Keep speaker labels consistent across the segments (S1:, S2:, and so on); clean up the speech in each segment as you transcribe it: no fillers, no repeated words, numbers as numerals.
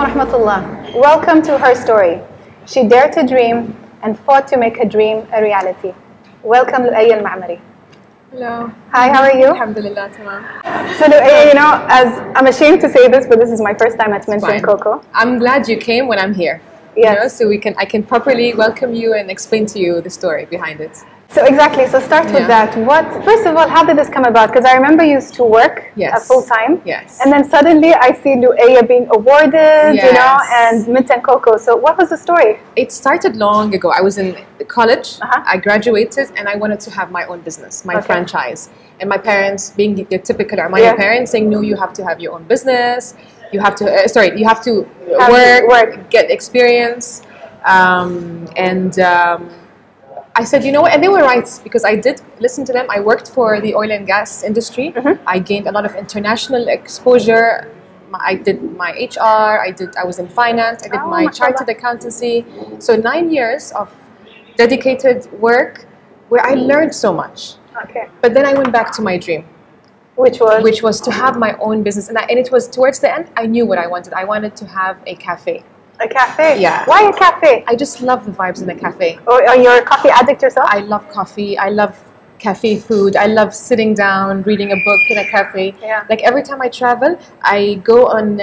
S1: wa rahmatullah. Welcome to Her Story. She dared to dream and fought to make her dream a reality. Welcome, Loaya Al Maamri.
S2: Hello.
S1: Hi, how are you?
S2: Alhamdulillah, tamam.
S1: So Loaya, you know, as I'm ashamed to say this, but this is my first time at Mint and Cocoa.
S2: I'm glad you came when I'm here.
S1: Yes.
S2: You know, so I can properly welcome you and explain to you the story behind it.
S1: So exactly, so start with that. First of all, how did this come about? Because I remember you used to work full time.
S2: Yes.
S1: And then suddenly I see Loaya being awarded, you know, and Mint and Cocoa. So what was the story?
S2: It started long ago. I was in college, I graduated, and I wanted to have my own business, my franchise. And my parents, being the typical Armani parents, saying, no, you have to have your own business. You have to, you have to work, get experience. I said, you know what, and they were right, because I did listen to them. I worked for the oil and gas industry. I gained a lot of international exposure. I did my HR, I was in finance, I did my chartered accountancy. So 9 years of dedicated work where I learned so much.
S1: Okay.
S2: But then I went back to my dream.
S1: Which was
S2: to have my own business. And it was towards the end, I knew what I wanted. I wanted to have a cafe.
S1: A cafe?
S2: Yeah.
S1: Why a cafe?
S2: I just love the vibes in a cafe.
S1: Oh, you're a coffee addict yourself?
S2: I love coffee. I love cafe food. I love sitting down, reading a book in a cafe.
S1: Yeah.
S2: Like every time I travel, I go on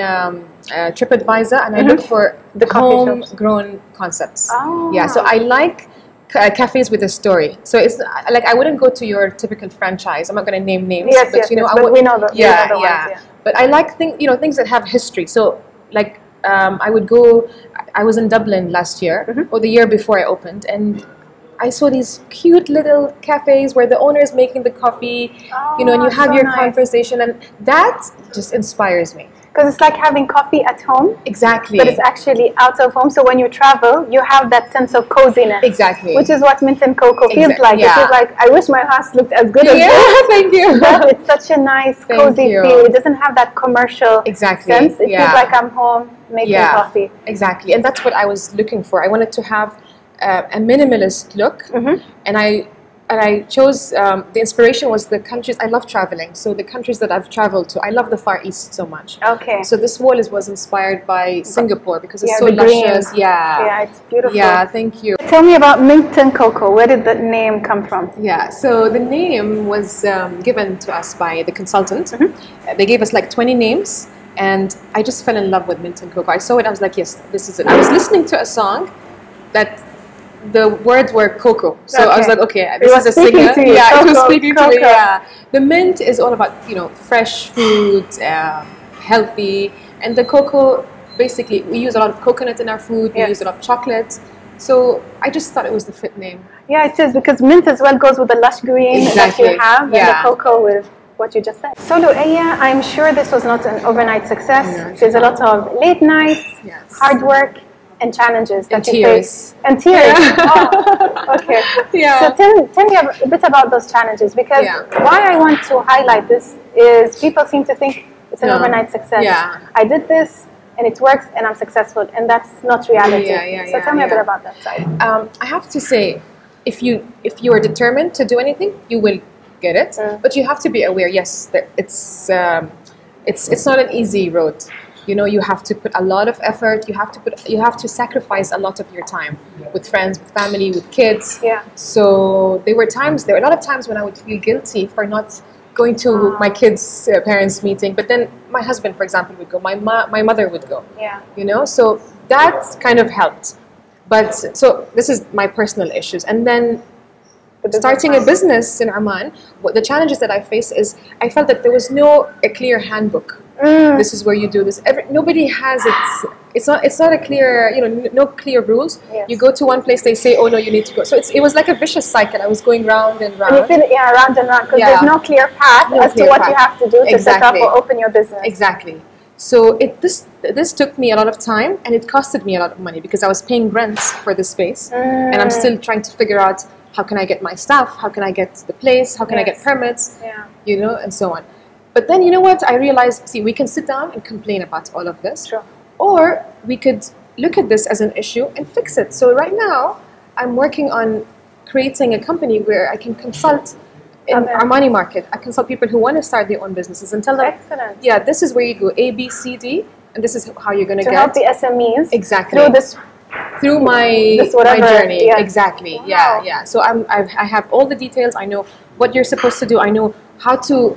S2: TripAdvisor and I look for the homegrown concepts.
S1: Oh.
S2: Yeah, so I like cafes with a story. So it's like I wouldn't go to your typical franchise. I'm not going to name names, but you know,
S1: but we know the
S2: yeah.
S1: ones,
S2: But I like things that have history. So like I would go. I was in Dublin last year or the year before I opened, and I saw these cute little cafes where the owner is making the coffee, you know, and you have your conversation, and that just inspires me.
S1: Because it's like having coffee at home.
S2: Exactly.
S1: But it's actually out of home. So when you travel, you have that sense of coziness.
S2: Exactly.
S1: Which is what Mint and Cocoa feels like. It feels like, I wish my house looked as good as this.
S2: Thank you.
S1: But it's such a nice, cozy feel. It doesn't have that commercial sense. It feels like I'm home making coffee.
S2: Exactly. And that's what I was looking for. I wanted to have a minimalist look. And I chose, the inspiration was the countries, I love traveling, so the countries that I've traveled to, I love the Far East so much.
S1: Okay.
S2: So this wall was inspired by Singapore because it's so luscious.
S1: Yeah, it's beautiful.
S2: Yeah, thank you.
S1: Tell me about Mint and Cocoa. Where did the name come from?
S2: Yeah, so the name was given to us by the consultant. They gave us like 20 names, and I just fell in love with Mint and Cocoa. I saw it, I was like, yes, this is it. I was listening to a song that the words were cocoa, so I was like, okay, this is a singer.
S1: Yeah,
S2: it was speaking to me. Yeah, the mint is all about, you know, fresh food, healthy, and the cocoa, basically, we use a lot of coconut in our food. We use a lot of chocolate, so I just thought it was the fit name. Yeah,
S1: it is, because mint as well goes with the lush green that you have, and the cocoa with what you just said. So Loaya, I'm sure this was not an overnight success. There's a lot of late nights, hard work, and challenges that you face. And tears. Oh, okay. So tell me a bit about those challenges, because why I want to highlight this is people seem to think it's an overnight success. I did this and it works and I'm successful, and that's not reality. So tell me a bit about that side.
S2: I have to say, if you are determined to do anything, you will get it. But you have to be aware. Yes, that it's not an easy road. You know, you have to put a lot of effort. You have to sacrifice a lot of your time with friends, with family, with kids.
S1: Yeah.
S2: So there were a lot of times when I would feel guilty for not going to my kids' parents' meeting. But then my husband, for example, would go. My mother would go.
S1: Yeah.
S2: You know, so that kind of helped. But so this is my personal issues, and then starting a business in Oman. The challenges that I faced is I felt that there was a clear handbook. This is where you do this. Nobody has it. It's not a clear, you know, no clear rules. You go to one place, they say, oh no, you need to go. So it was like a vicious cycle. I was going round and round.
S1: And you feel round and round, because there's no clear path as to what you have to do to set up or open your business.
S2: Exactly. So this took me a lot of time, and it costed me a lot of money, because I was paying rent for this space, and I'm still trying to figure out how can I get my staff, how can I get the place, how can I get permits, you know, and so on. But then, you know what, I realized, see, we can sit down and complain about all of this, or we could look at this as an issue and fix it. So right now, I'm working on creating a company where I can consult in our money market. I consult people who want to start their own businesses and tell them, yeah, this is where you go, A, B, C, D, and this is how you're going to get
S1: help the SMEs
S2: exactly
S1: through this.
S2: Through my journey, exactly.
S1: Wow.
S2: Yeah. So I have all the details. I know what you're supposed to do. I know how to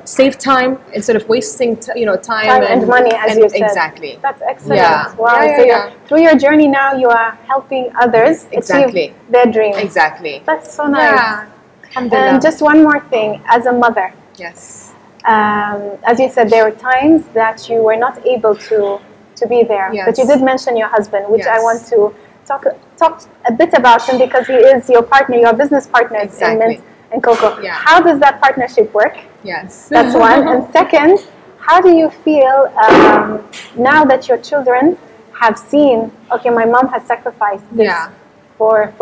S2: save time instead of wasting time
S1: and money, as you said.
S2: Exactly.
S1: That's excellent.
S2: Yeah.
S1: Wow.
S2: Yeah,
S1: so through your journey now, you are helping others achieve their dreams.
S2: Exactly.
S1: That's so nice.
S2: Yeah.
S1: And just one more thing, as a mother.
S2: Yes.
S1: As you said, there were times that you were not able to be there.
S2: Yes.
S1: But you did mention your husband, which I want to talk a bit about him, because he is your partner, your business partners in Mint and Coco.
S2: Yeah.
S1: How does that partnership work?
S2: Yes.
S1: That's one. And second, how do you feel now that your children have seen, okay, my mom has sacrificed this for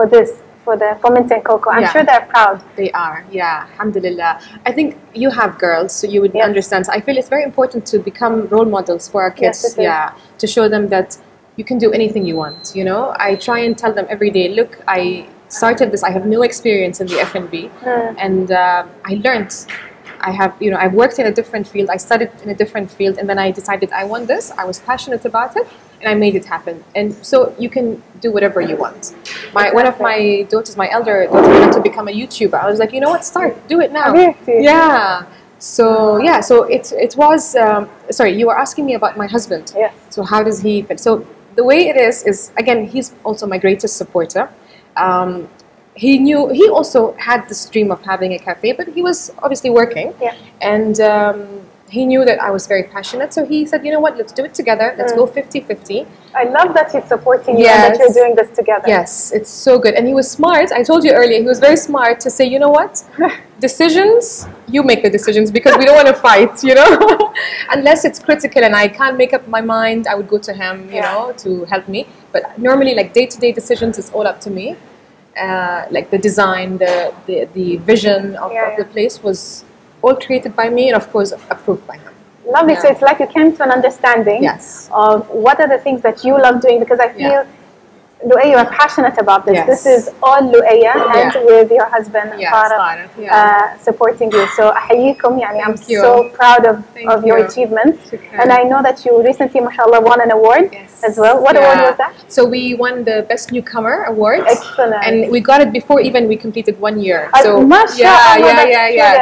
S1: Mint and Coco? I'm sure they're proud.
S2: They are, alhamdulillah. I think you have girls, so you would understand. So I feel it's very important to become role models for our kids. To show them that you can do anything you want. I try and tell them every day, look, I started this, I have no experience in the F&B, and I learned. I've worked in a different field, I studied in a different field, and then I decided I want this, I was passionate about it, and I made it happen. And so you can do whatever you want. One of my daughters, my elder daughter, wanted to become a YouTuber. I was like, you know what, do it now. Yeah. So it was, sorry, you were asking me about my husband.
S1: Yes.
S2: So how does he fit? So the way it is again, he's also my greatest supporter. He also had this dream of having a cafe, but he was obviously working. Yeah. And he knew that I was very passionate, so he said, you know what, let's do it together. Let's go 50-50.
S1: I love that he's supporting you and that you're doing this together.
S2: Yes, it's so good. And he was smart. I told you earlier, he was very smart to say, you know what, decisions, you make the decisions, because we don't want to fight, Unless it's critical and I can't make up my mind, I would go to him, you know, to help me. But normally, like day-to-day decisions is all up to me. Like the design, the vision of the place was all created by me and of course approved by him.
S1: Lovely. So it's like you came to an understanding of what are the things that you love doing, because I feel Loaya, you are passionate about this. This is all Loaya and with your husband Farah supporting you. So أحييكم, I'm so proud of your achievements. And I know that you recently, mashallah, won an award as well. What award was that?
S2: So we won the Best Newcomer award.
S1: Excellent.
S2: And we got it before even we completed 1 year. So
S1: mashallah,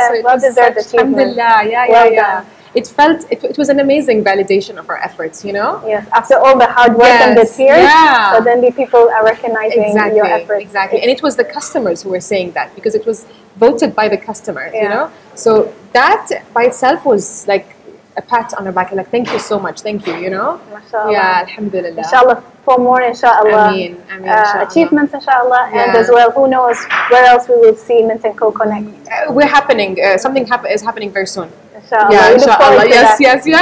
S1: so well deserved achievement.
S2: Alhamdulillah, It was an amazing validation of our efforts,
S1: Yes, after all the hard work and the tears, suddenly people are recognizing your efforts.
S2: Exactly, and it was the customers who were saying that, because it was voted by the customers, So that by itself was like a pat on the back, like thank you so much, thank you,
S1: Mashallah.
S2: Yeah, alhamdulillah.
S1: Inshallah, for more, inshallah.
S2: Ameen, inshallah.
S1: Achievements, inshallah, and as well, who knows where else we will see Mint and Coco next.
S2: We're happening, something is happening very soon.
S1: Inshallah.
S2: Yeah, inshallah. Yes.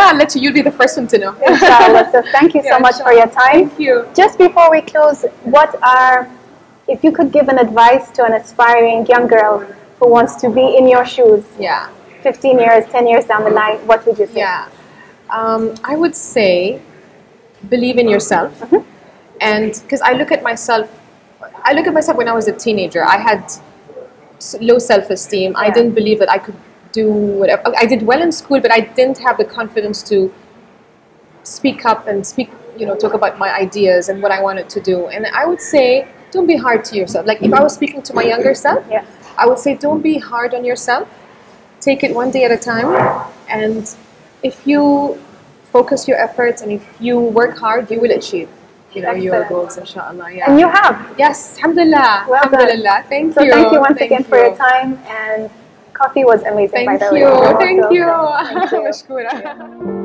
S2: I'll let you'll be the first one to know.
S1: Inshallah. So thank you so much for your time.
S2: Thank you.
S1: Just before we close, if you could give an advice to an aspiring young girl who wants to be in your shoes, 15 years, 10 years down the line, what would you say?
S2: I would say believe in yourself. And because I look at myself when I was a teenager. I had low self-esteem. I didn't believe that I could do whatever. I did well in school, but I didn't have the confidence to speak up and talk about my ideas and what I wanted to do. And I would say, don't be hard to yourself. Like if I was speaking to my younger self, I would say, don't be hard on yourself. Take it one day at a time. And if you focus your efforts and if you work hard, you will achieve your goals, inshallah.
S1: And you have.
S2: Yes, alhamdulillah.
S1: Well
S2: alhamdulillah. Thank you.
S1: So thank you once again for your time, and coffee was amazing, by the way.
S2: Thank you.
S1: Thank you.